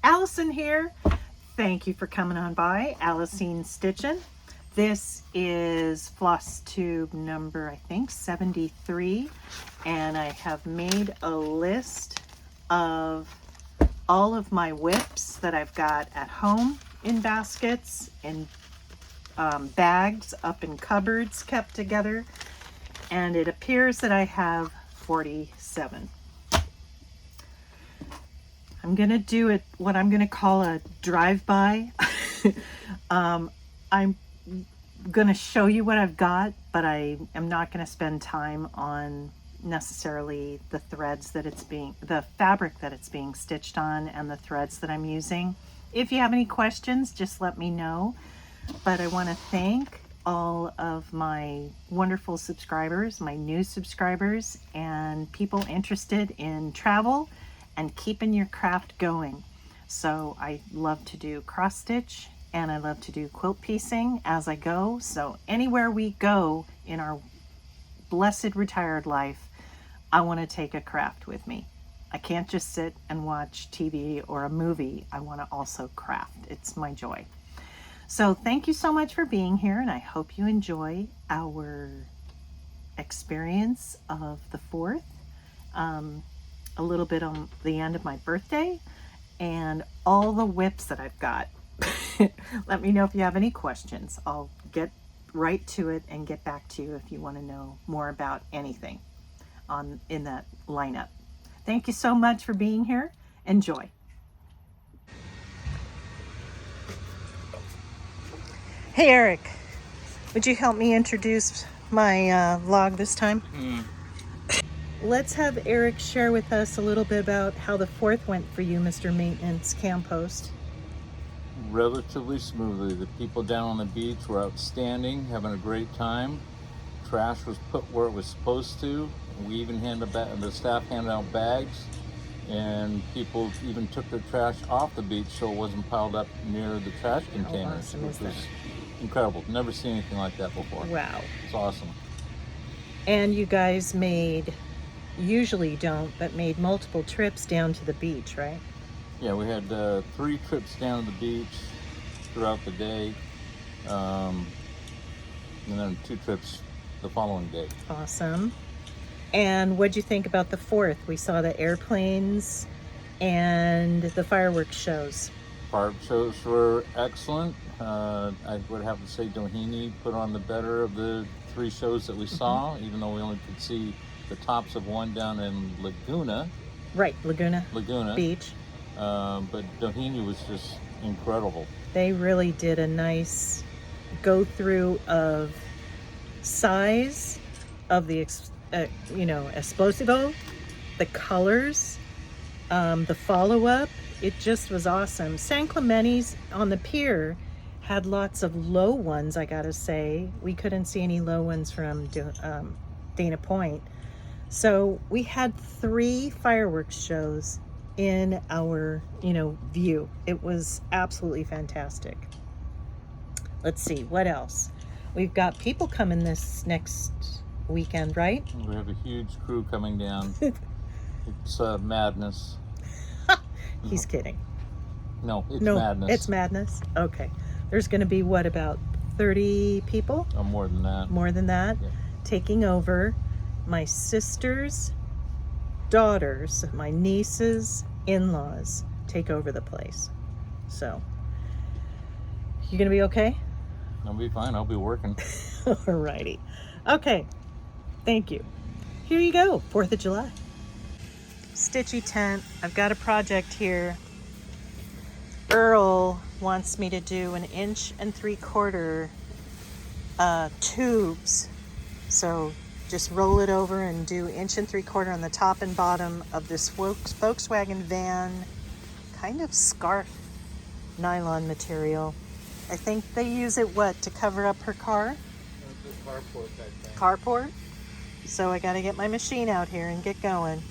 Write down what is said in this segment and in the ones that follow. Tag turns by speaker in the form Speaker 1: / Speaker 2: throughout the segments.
Speaker 1: Allison here. Thank you for coming on by. Allison Stitchin'. This is floss tube number, I think, 73. And I have made a list of all of my WIPs that I've got at home in baskets, in bags, up in cupboards kept together. And it appears that I have 47. I'm going to do it, what I'm going to call a drive-by. I'm going to show you what I've got, but I am not going to spend time on necessarily the threads that the fabric that it's being stitched on and the threads that I'm using. If you have any questions, just let me know. But I want to thank all of my wonderful subscribers, my new subscribers, and people interested in travel and keeping your craft going. So I love to do cross stitch and I love to do quilt piecing as I go. So anywhere we go in our blessed retired life, I want to take a craft with me. I can't just sit and watch TV or a movie. I want to also craft. It's my joy. So thank you so much for being here, and I hope you enjoy our experience of the 4th. A little bit on the end of my birthday and all the WIPs that I've got. Let me know if you have any questions. I'll get right to it and get back to you if you want to know more about anything in that lineup. Thank you so much for being here. Enjoy. Hey Eric, would you help me introduce my log this time? Let's have Eric share with us a little bit about how the 4th went for you, Mr. Maintenance Compost.
Speaker 2: Relatively smoothly. The people down on the beach were outstanding, having a great time. Trash was put where it was supposed to. We even the staff handed out bags, and people even took their trash off the beach so it wasn't piled up near the trash containers,
Speaker 1: awesome
Speaker 2: which was incredible. Never seen anything like that before.
Speaker 1: Wow.
Speaker 2: It's awesome.
Speaker 1: And you guys usually don't, but made multiple trips down to the beach, right?
Speaker 2: Yeah, we had 3 trips down to the beach throughout the day, and then 2 trips the following day.
Speaker 1: Awesome. And what'd you think about the 4th? We saw the airplanes and the fireworks shows.
Speaker 2: Fireworks shows were excellent. I would have to say Doheny put on the better of the 3 shows that we saw, even though we only could see the tops of one down in Laguna.
Speaker 1: Right, Laguna Beach.
Speaker 2: But Doheny was just incredible.
Speaker 1: They really did a nice go through of size of the esplosivo, the colors, the follow-up. It just was awesome. San Clemente's on the pier had lots of low ones, I gotta say. We couldn't see any low ones from Dana Point. So we had 3 fireworks shows in our, view. It was absolutely fantastic. Let's see, what else? We've got people coming this next weekend, right?
Speaker 2: We have a huge crew coming down. It's madness.
Speaker 1: He's kidding.
Speaker 2: No, madness.
Speaker 1: It's madness? Okay. There's going to be, what, about 30 people?
Speaker 2: Oh, more than that.
Speaker 1: More than that? Yeah. Taking over. My sister's daughters, my nieces, in-laws take over the place. So, you going to be okay?
Speaker 2: I'll be fine. I'll be working.
Speaker 1: Alrighty. Okay. Thank you. Here you go. 4th of July. Stitchy tent. I've got a project here. Earl wants me to do 1 3/4 tubes. So just roll it over and do 1 3/4 on the top and bottom of this Volkswagen van, kind of scarf nylon material. I think they use it, to cover up her car?
Speaker 2: Carport, I think.
Speaker 1: Carport? So I gotta get my machine out here and get going.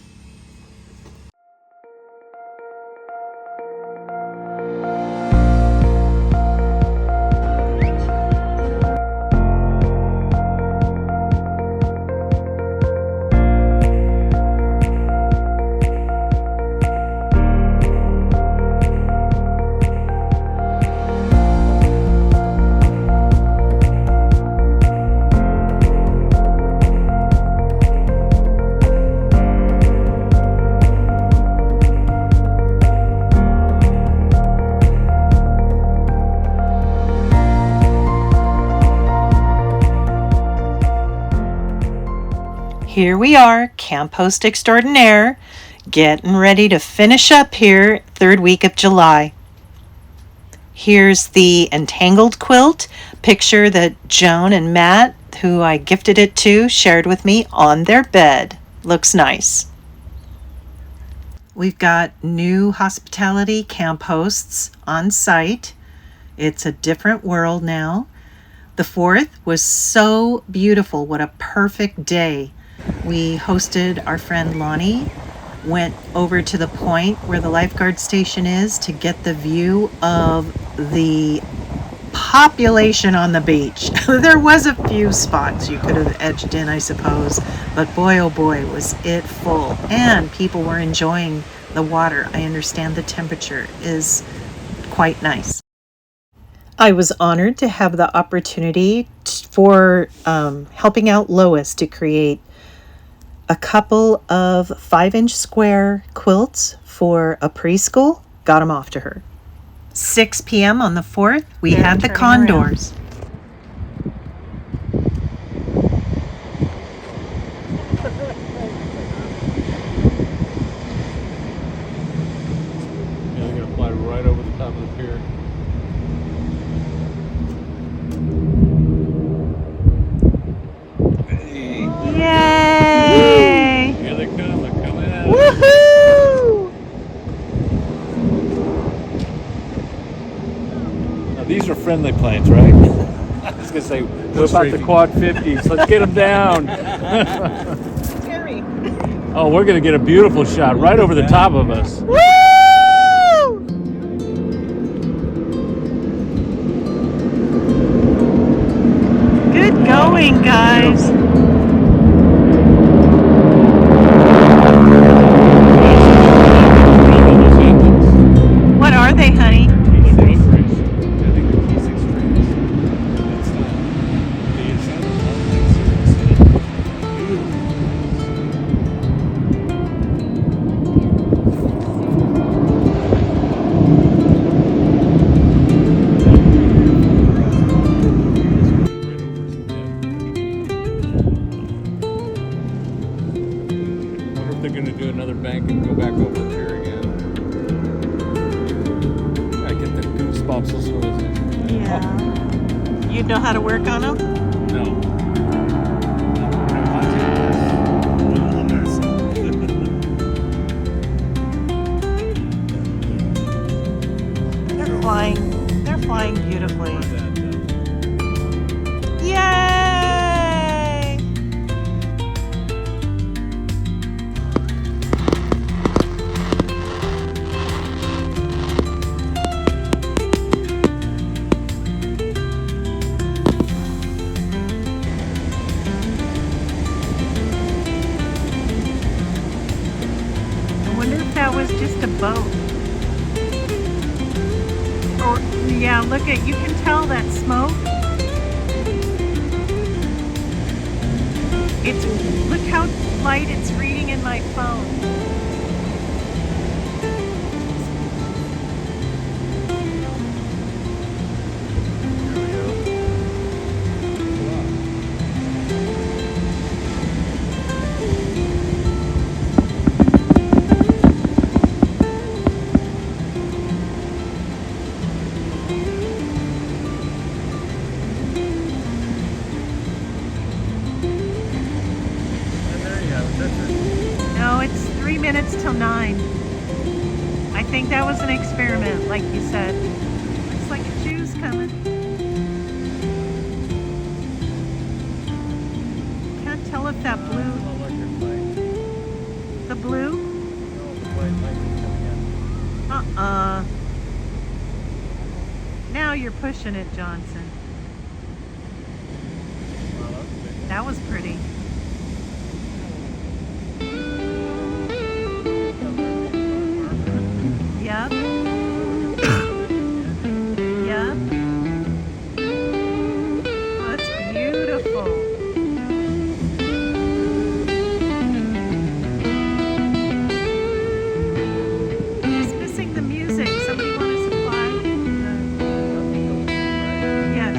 Speaker 1: Here we are, compost extraordinaire, getting ready to finish up here, third week of July. Here's the entangled quilt picture that Joan and Matt, who I gifted it to, shared with me on their bed. Looks nice. We've got new hospitality composts on site. It's a different world now. The 4th was so beautiful. What a perfect day. We hosted our friend Lonnie, went over to the point where the lifeguard station is to get the view of the population on the beach. There was a few spots you could have edged in, I suppose, but boy oh boy was it full, and people were enjoying the water. I understand the temperature is quite nice. I was honored to have the opportunity for helping out Lois to create a couple of 5-inch square quilts for a preschool. Got them off to her. 6 p.m. on the 4th, we had the condors.
Speaker 2: Yeah, they're gonna fly right over the top of the pier.
Speaker 1: Yay!
Speaker 2: Here they come, they're coming out.
Speaker 1: Woohoo!
Speaker 2: Now these are friendly planes, right? I was gonna say, whip out the quad 50s, let's get them down.
Speaker 1: Scary.
Speaker 2: Oh, we're gonna get a beautiful shot right over the top of us.
Speaker 1: Woo! Good going, guys. What are they, honey?
Speaker 2: They're going to do another bank and go back over here again. I get the goosebumps as soon as it.
Speaker 1: Yeah. You'd know how to work on them?
Speaker 2: No.
Speaker 1: They're flying. They're flying beautifully. Yay! I wonder if that was just a boat. Or, yeah, look at, you can tell that smoke. It's, look how light it's reading in my phone. No, it's 3 minutes till 9. I think that was an experiment, like you said. Looks like a Jew's coming. Can't tell if that blue. The blue? Now you're pushing it, Johnson. That was pretty. Yep. Yep. That's beautiful. Just missing the music. Somebody want to supply? Yes.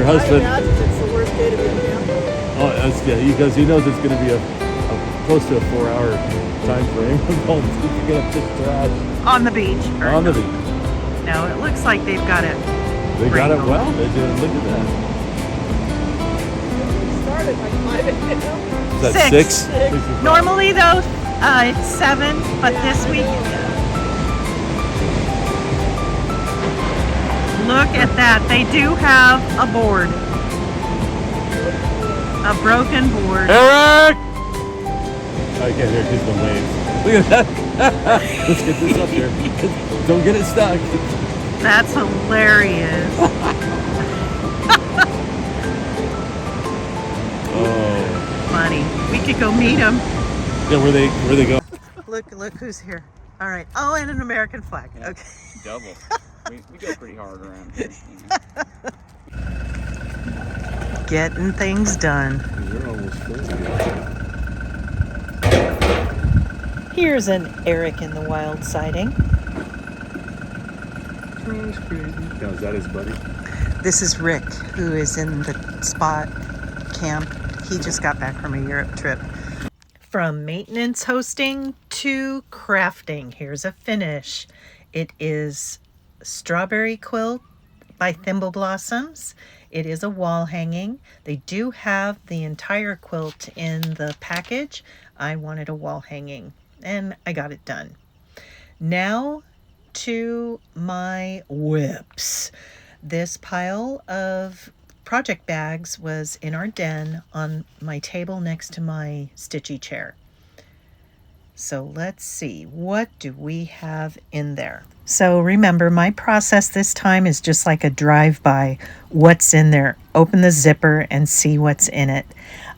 Speaker 3: your husband.
Speaker 4: I imagine it's the worst day to be a camper.
Speaker 3: Oh, that's yeah, because he knows it's going to be a close to a 4-hour time frame. Going to get up this trash
Speaker 1: On the beach. or
Speaker 3: on the
Speaker 1: no?
Speaker 3: beach.
Speaker 1: No, it looks like they've got it.
Speaker 3: They got it
Speaker 1: Right.
Speaker 3: well. They did. Look at that.
Speaker 4: We started like 5 a.m.
Speaker 3: Is that
Speaker 1: Six.
Speaker 3: 6?
Speaker 1: Normally though, it's 7, but this week, look at that. They do have a board. A broken board.
Speaker 3: Eric! I can't hear because the waves. Look at that. Let's get this up here. Don't get it stuck.
Speaker 1: That's hilarious.
Speaker 3: Oh.
Speaker 1: Funny. We could go meet them.
Speaker 3: Yeah, where they go?
Speaker 1: Look who's here. All right. Oh, and an American flag.
Speaker 5: Yeah.
Speaker 1: Okay.
Speaker 5: Double. We go pretty hard around here.
Speaker 1: Getting things done.
Speaker 3: They're almost full.
Speaker 1: Here's an Eric in the Wild sighting.
Speaker 3: Now, is that his buddy?
Speaker 1: This is Rick, who is in the spot camp. He just got back from a Europe trip. From maintenance hosting to crafting, here's a finish. It is Strawberry Quilt by Thimble Blossoms. It is a wall hanging. They do have the entire quilt in the package. I wanted a wall hanging and I got it done. Now to my WIPs. This pile of project bags was in our den on my table next to my stitchy chair. So let's see, what do we have in there? So remember, my process this time is just like a drive-by. What's in there? Open the zipper and see what's in it.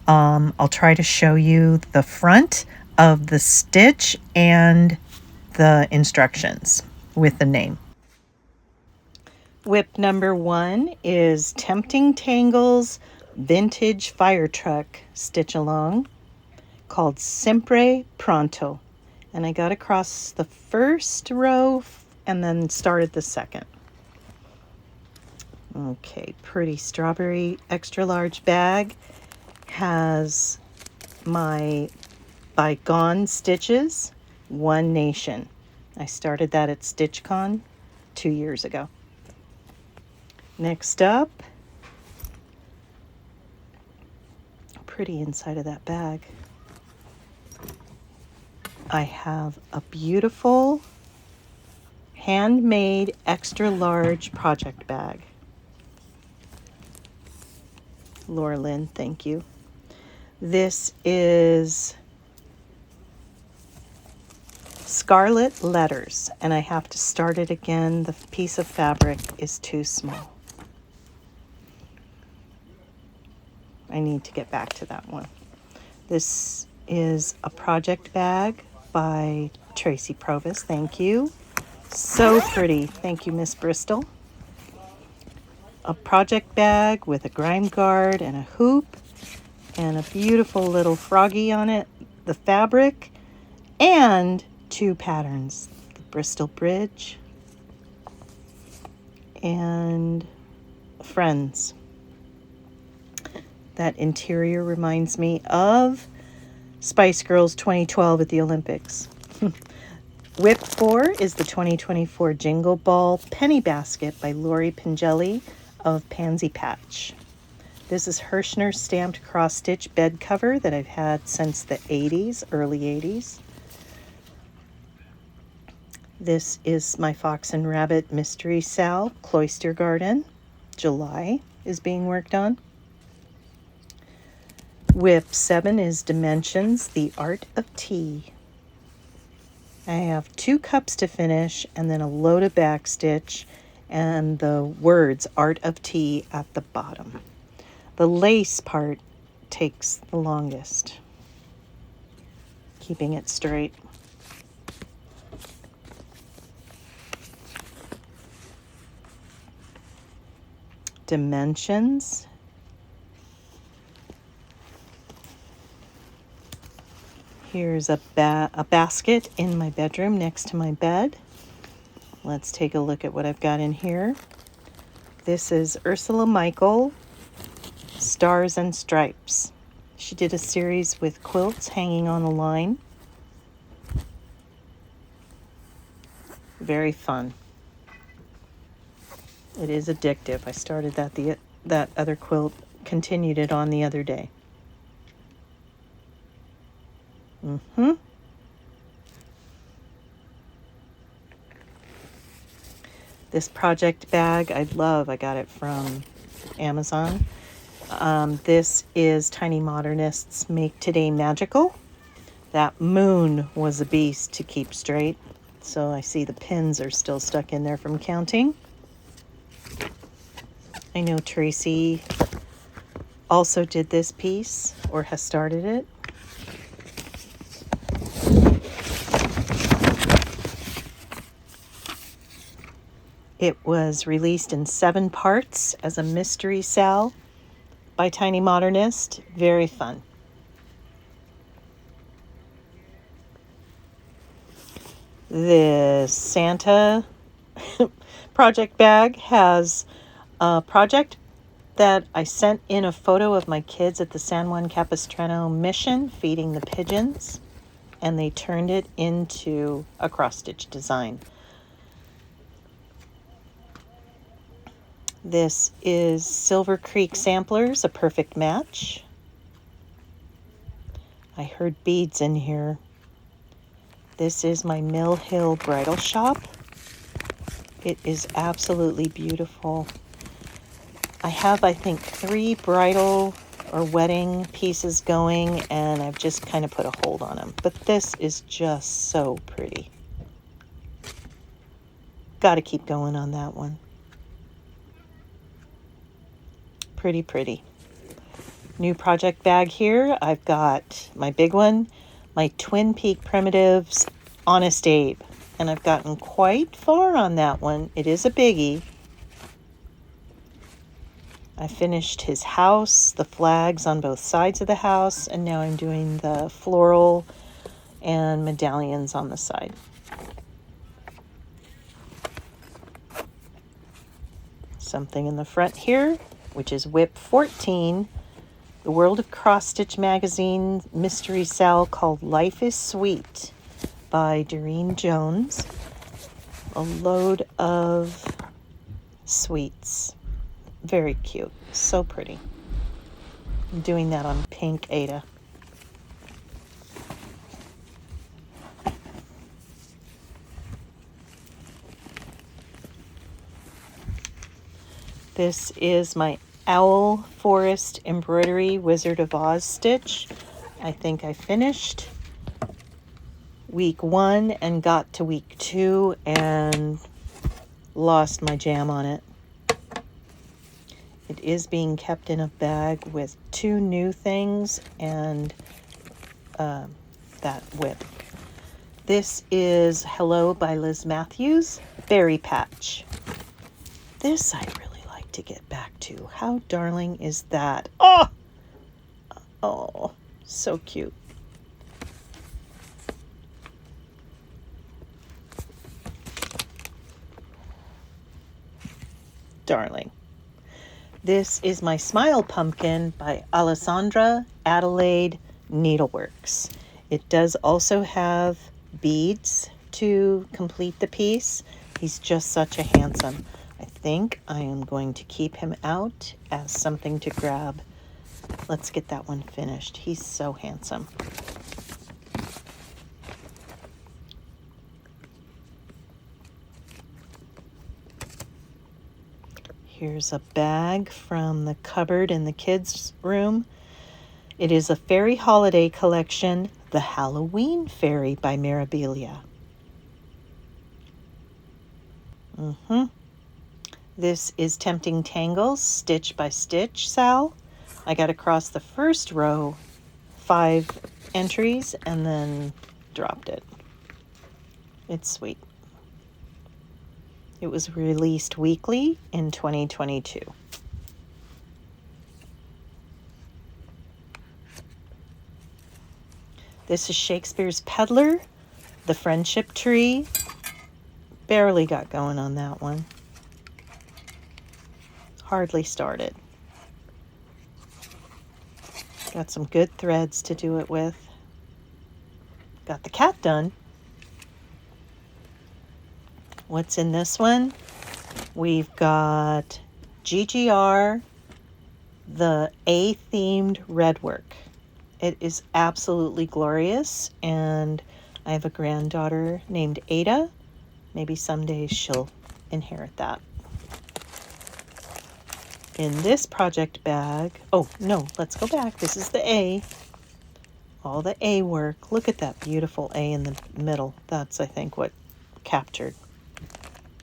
Speaker 1: I'll try to show you the front of the stitch and the instructions with the name. WIP number 1 is Tempting Tangles Vintage Fire Truck Stitch Along, called Sempre Pronto. And I got across the first row and then started the second. Okay, pretty strawberry extra large bag has my bygone stitches, One Nation. I started that at StitchCon 2 years ago. Next up, pretty inside of that bag, I have a beautiful handmade extra large project bag. Laura Lynn, thank you. This is Scarlet Letters, and I have to start it again. The piece of fabric is too small. I need to get back to that one. This is a project bag by Tracy Provis. Thank you. So pretty. Thank you, Miss Bristol. A project bag with a grime guard and a hoop and a beautiful little froggy on it, the fabric, and 2 patterns, the Bristol Bridge and Friends. That interior reminds me of Spice Girls 2012 at the Olympics. WIP 4 is the 2024 Jingle Ball Penny Basket by Lori Pingelli of Pansy Patch. This is Hirschner stamped cross-stitch bed cover that I've had since the 80s, early 80s. This is my Fox and Rabbit Mystery Sal Cloister Garden. July is being worked on. WIP 7 is Dimensions, The Art of Tea. I have 2 cups to finish and then a load of backstitch and the words Art of Tea at the bottom. The lace part takes the longest, keeping it straight. Dimensions. Here's a basket in my bedroom next to my bed. Let's take a look at what I've got in here. This is Ursula Michael Stars and Stripes. She did a series with quilts hanging on a line. Very fun. It is addictive. I started that other quilt, continued it on the other day. This project bag I love. I got it from Amazon. This is Tiny Modernists Make Today Magical. That moon was a beast to keep straight. So I see the pins are still stuck in there from counting. I know Tracy also did this piece, or has started it. It was released in 7 parts as a mystery sal by Tiny Modernist. Very fun. This Santa project bag has a project that I sent in a photo of my kids at the San Juan Capistrano mission feeding the pigeons, and they turned it into a cross-stitch design. This is Silver Creek Samplers, a perfect match. I heard beads in here. This is my Mill Hill bridal shop. It is absolutely beautiful. I have, I think, 3 bridal or wedding pieces going, and I've just kind of put a hold on them. But this is just so pretty. Got to keep going on that one. Pretty, pretty. New project bag here. I've got my big one, my Twin Peak Primitives Honest Abe. And I've gotten quite far on that one. It is a biggie. I finished his house, the flags on both sides of the house, and now I'm doing the floral and medallions on the side. Something in the front here, which is WIP 14, the World of Cross Stitch magazine mystery sal called Life is Sweet by Doreen Jones. A load of sweets. Very cute. So pretty. I'm doing that on pink Ada. This is my Owl Forest Embroidery Wizard of Oz stitch. I think I finished week 1 and got to week 2 and lost my jam on it. It is being kept in a bag with 2 new things and that WIP. This is Hello by Liz Matthews, Berry Patch. This I really like to get back to. How darling is that? Oh! Oh, so cute. Darling. This is my Smile Pumpkin by Alessandra Adelaide Needleworks. It does also have beads to complete the piece. He's just such a handsome. I think I am going to keep him out as something to grab. Let's get that one finished. He's so handsome. Here's a bag from the cupboard in the kids' room. It is a fairy holiday collection, The Halloween Fairy by Mirabilia. This is Tempting Tangles, Stitch by Stitch sal. I got across the first row, 5 entries, and then dropped it. It's sweet. It was released weekly in 2022. This is Shakespeare's Peddler, The Friendship Tree. Barely got going on that one. Hardly started. Got some good threads to do it with. Got the cat done. What's in this one? We've got GGR, the A-themed red work. It is absolutely glorious, and I have a granddaughter named Ada. Maybe someday she'll inherit that. In this project bag, oh no, let's go back. This is the A. All the A work. Look at that beautiful A in the middle. That's, I think, what captured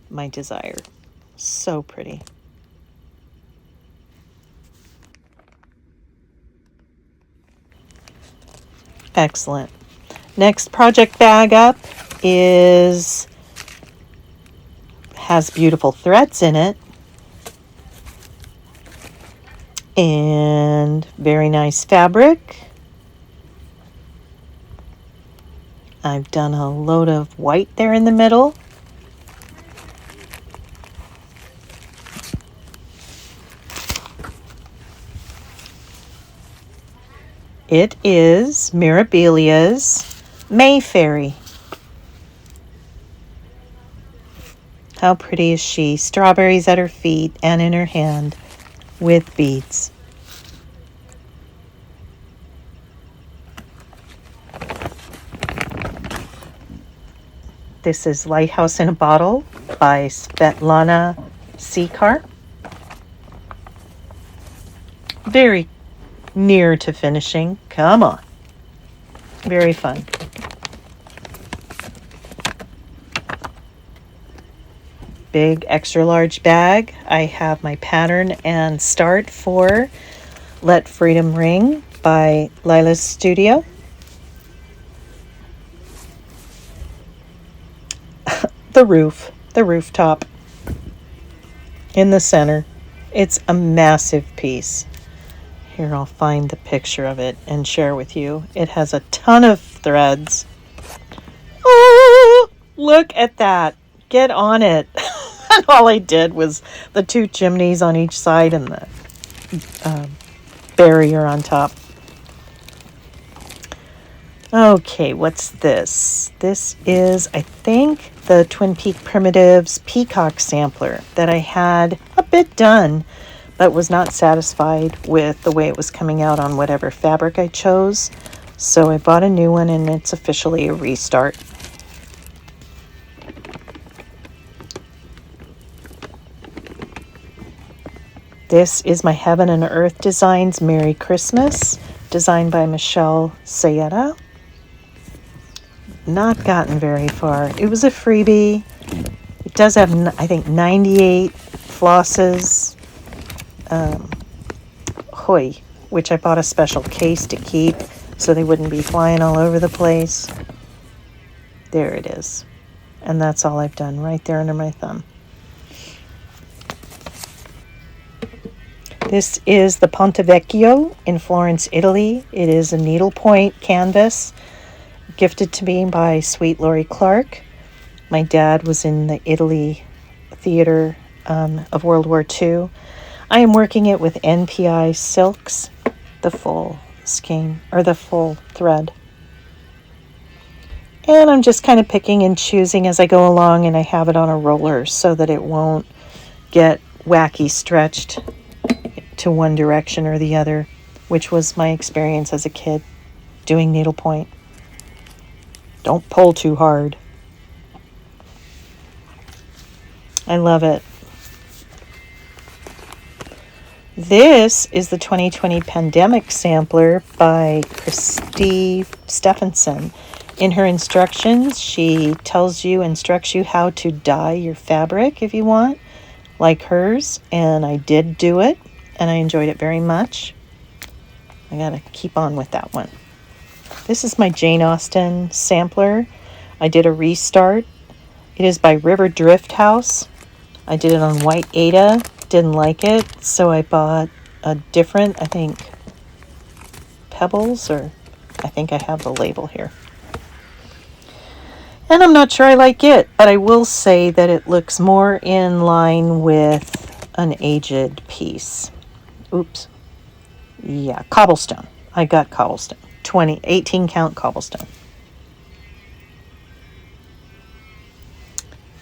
Speaker 1: my desire. So pretty. Excellent. Next project bag up has beautiful threads in it. And very nice fabric. I've done a load of white there in the middle. It is Mirabilia's May Fairy. How pretty is she? Strawberries at her feet and in her hand with beads. This is Lighthouse in a Bottle by Svetlana Sikar. Very near to finishing. Come on. Very fun. Big extra large bag. I have my pattern and start for Let Freedom Ring by Lila's Studio. The rooftop in the center. It's a massive piece. Here, I'll find the picture of it and share with you. It has a ton of threads. Oh, look at that. Get on it. And all I did was the two chimneys on each side and the barrier on top. Okay, what's this? This is, I think, the Twin Peak Primitives Peacock Sampler that I had a bit done, but was not satisfied with the way it was coming out on whatever fabric I chose. So I bought a new one, and it's officially a restart. This is my Heaven and Earth Designs Merry Christmas, designed by Michelle Sayeta. Not gotten very far. It was a freebie. It does have, I think, 98 flosses. Which I bought a special case to keep so they wouldn't be flying all over the place. There it is. And that's all I've done right there under my thumb. This is the Ponte Vecchio in Florence, Italy. It is a needlepoint canvas gifted to me by sweet Lori Clark. My dad was in the Italy theater of World War II. I am working it with NPI silks, the full skein, or the full thread. And I'm just kind of picking and choosing as I go along, and I have it on a roller so that it won't get wacky stretched to one direction or the other, which was my experience as a kid doing needlepoint. Don't pull too hard. I love it. This is the 2020 Pandemic Sampler by Christy Stephenson. In her instructions, she instructs you how to dye your fabric if you want, like hers, and I did do it, and I enjoyed it very much. I gotta keep on with that one. This is my Jane Austen sampler. I did a restart. It is by River Drift House. I did it on white Ada. Didn't like it, so I bought a different, I think, Pebbles, or I think I have the label here. And I'm not sure I like it, but I will say that it looks more in line with an aged piece. Oops. Yeah, Cobblestone. I got cobblestone. 18 count cobblestone.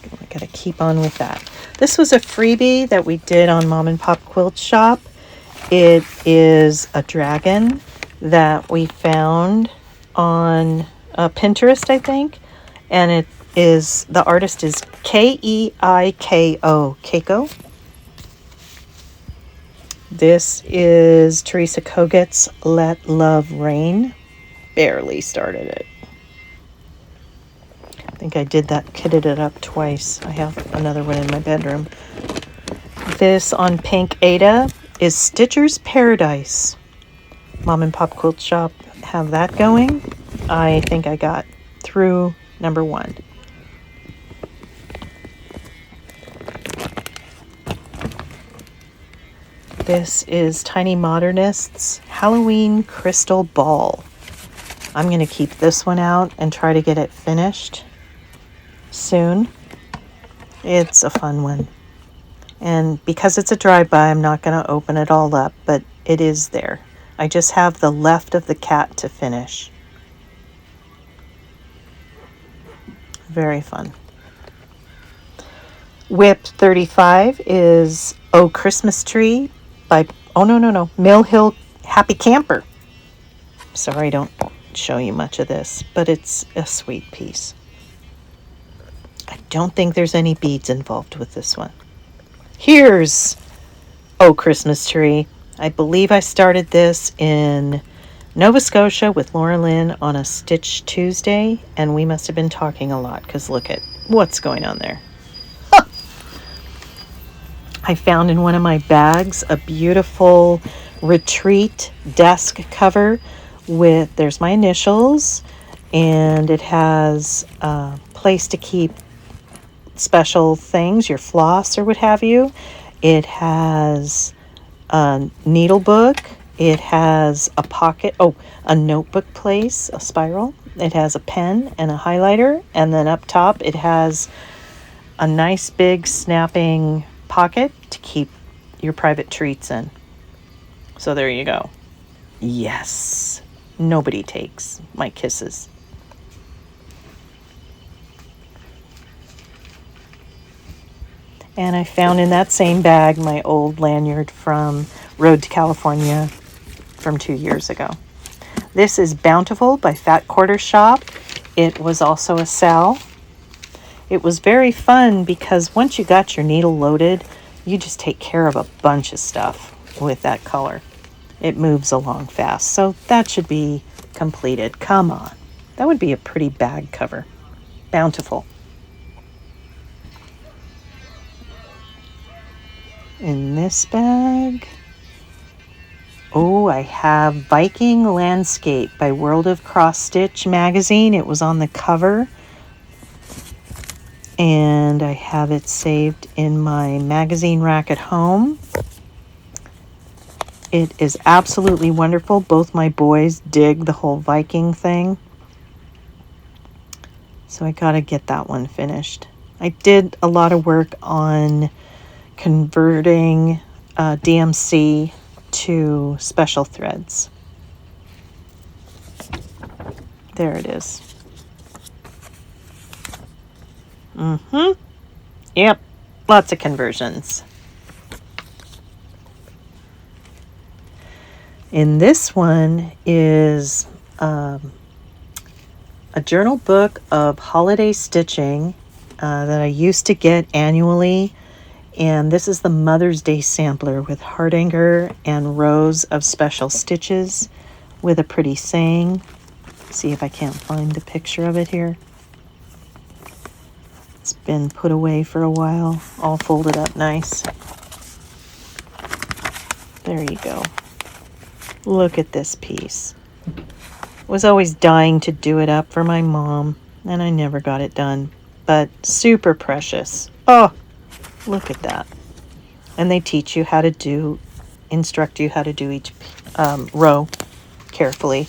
Speaker 1: I gotta keep on with that. This was a freebie that we did on Mom and Pop Quilt Shop. It is a dragon that we found on Pinterest, I think. And it is, the artist is Keiko. Keiko. This is Teresa Koget's Let Love Rain. Barely started it. I think I did that, kitted it up twice. I have another one in my bedroom. This on Pink Ada is Stitcher's Paradise. Mom and Pop Quilt Shop have that going. I think I got through number 1. This is Tiny Modernist's Halloween Crystal Ball. I'm going to keep this one out and try to get it finished soon. It's a fun one. And because it's a drive-by, I'm not going to open it all up, but it is there. I just have the left of the cat to finish. Very fun. WIP 35 is Oh Christmas Tree by, Mill Hill Happy Camper. Sorry, I don't show you much of this, but it's a sweet piece. I don't think there's any beads involved with this one. Here's Oh Christmas Tree. I believe I started this in Nova Scotia with Laura Lynn on a Stitch Tuesday, and we must have been talking a lot because look at what's going on there. Huh. I found in one of my bags a beautiful retreat desk cover with, there's my initials, and it has a place to keep special things, your floss or what have you. It has a needle book. It has a pocket, a notebook place, a spiral. It has a pen and a highlighter. And then up top, it has a nice big snapping pocket to keep your private treats in. So there you go. Yes, nobody takes my kisses. And I found in that same bag my old lanyard from Road to California from 2 years ago. This is Bountiful by Fat Quarter Shop. It was also a sell. It was very fun because once you got your needle loaded, you just take care of a bunch of stuff with that color. It moves along fast. So that should be completed. Come on. That would be a pretty bag cover. Bountiful. In this bag, I have Viking Landscape by World of Cross Stitch magazine. It was on the cover, and I have it saved in my magazine rack at home. It is absolutely wonderful. Both my boys dig the whole Viking thing, so I gotta get that one finished. I did a lot of work on converting DMC to special threads. There it is. Yep, lots of conversions. In this one is a journal book of holiday stitching that I used to get annually. And this is the Mother's Day sampler with Hardanger and rows of special stitches with a pretty saying. See if I can't find the picture of it here. It's been put away for a while, all folded up nice. There you go. Look at this piece. Was always dying to do it up for my mom, and I never got it done, but super precious. Oh, look at that. And they teach you how to instruct you how to do each row carefully.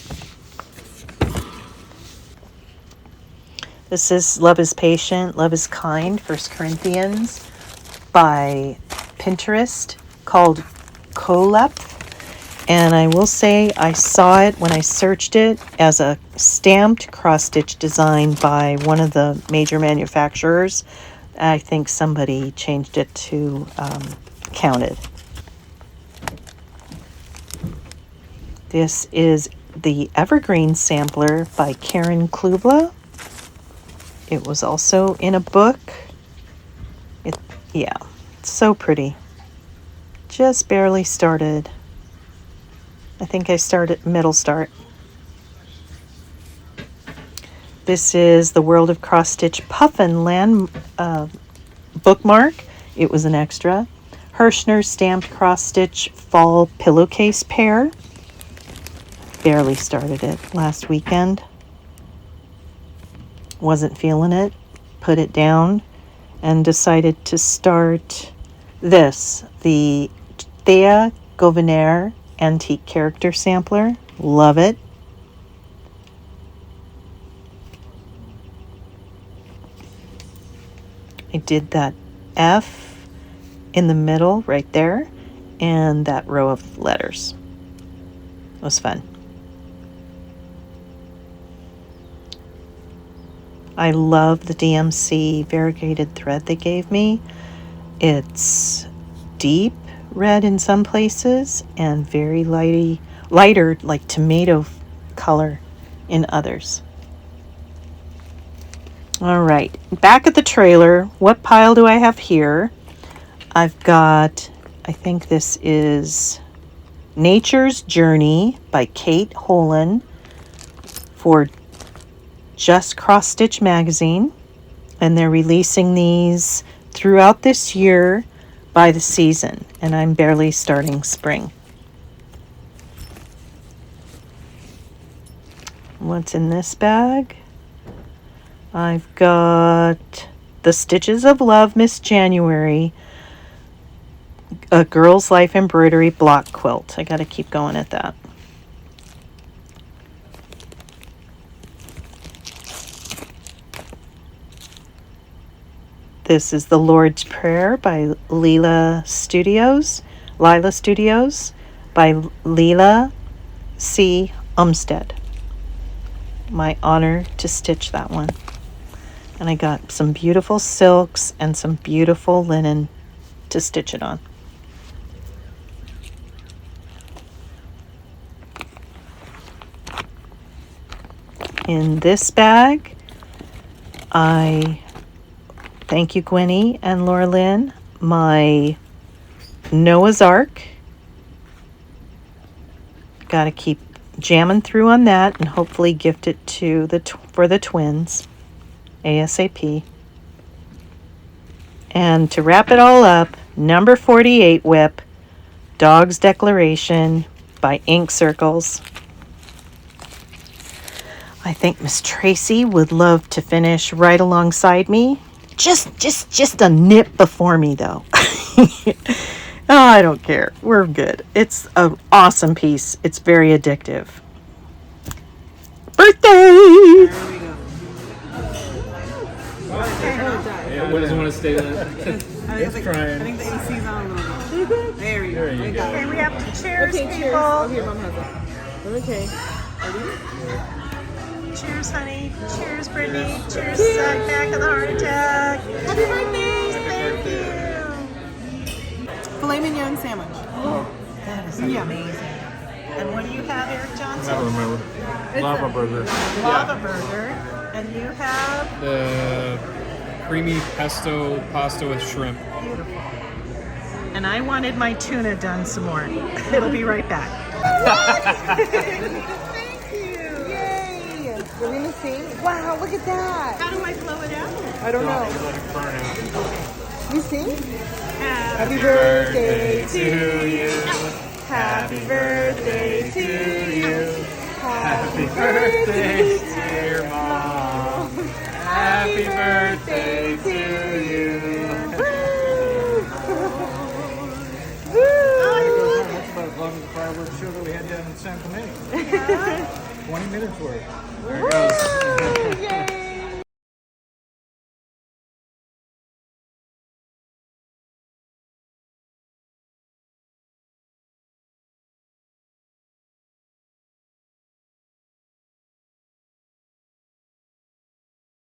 Speaker 1: This is Love is Patient, Love is Kind, 1 Corinthians by Pinterest, called Colep. And I will say I saw it when I searched it as a stamped cross-stitch design by one of the major manufacturers. I think somebody changed it to counted. This is the Evergreen Sampler by Karen Klubla. It was also in a book. Yeah, it's so pretty. Just barely started. I think I started middle start. This is the World of Cross Stitch Puffin Land bookmark. It was an extra. Hirschner stamped cross stitch fall pillowcase pair. Barely started it last weekend. Wasn't feeling it. Put it down and decided to start this, the Thea Gouverneur Antique Character Sampler. Love it. I did that F in the middle right there and that row of letters. It was fun. I love the DMC variegated thread they gave me. It's deep red in some places and very lighter like tomato color in others. All right, back at the trailer, what pile do I have here? I've got, I think this is Nature's Journey by Kate Holan for Just Cross Stitch Magazine, and they're releasing these throughout this year by the season, and I'm barely starting spring. What's in this bag? I've got the Stitches of Love Miss January, a Girl's Life embroidery block quilt. I gotta keep going at that. This is The Lord's Prayer by Lila Studios by Leela C. Umstead. My honor to stitch that one. And I got some beautiful silks and some beautiful linen to stitch it on. In this bag, thank you, Gwenny and Laura Lynn, my Noah's Ark. Got to keep jamming through on that and hopefully gift it to for the twins ASAP. And to wrap it all up, number 48 WIP, Dog's Declaration by Ink Circles. I think Miss Tracy would love to finish right alongside me. Just a nip before me though. Oh, I don't care. We're good. It's an awesome piece. It's very addictive. Birthday!
Speaker 3: Yeah, what doesn't want to stay there? It's crying.
Speaker 4: I think the AC's on a little bit. There we go.
Speaker 3: There you go.
Speaker 1: Okay, we have to cheers,
Speaker 4: Okay, cheers.
Speaker 1: people.
Speaker 4: Oh, here, Mom has it. Okay. Ready?
Speaker 1: Cheers, honey. Cheers, Brittany. Cheers, Zach, back of the heart attack. Happy birthday! Thank you.
Speaker 4: Filet mignon sandwich.
Speaker 1: That is amazing. And what do you have, Eric Johnson?
Speaker 3: I don't remember. Lava burger.
Speaker 1: Lava burger. And you have
Speaker 6: The creamy pesto pasta with shrimp.
Speaker 1: beautiful. And I wanted my tuna done some more. It'll be right back. Thank you.
Speaker 4: Yay! We're gonna sing. Wow, look at that.
Speaker 1: How do I blow it out?
Speaker 4: I don't know.
Speaker 3: Let it burn out.
Speaker 4: You sing?
Speaker 1: Happy
Speaker 4: birthday
Speaker 3: to you.
Speaker 4: Happy birthday to you.
Speaker 3: Happy birthday, dear mom. Happy birthday to you.
Speaker 5: That's about as long as the fireworks show that we had down in San Clemente. 20 minutes worth.
Speaker 3: There it goes.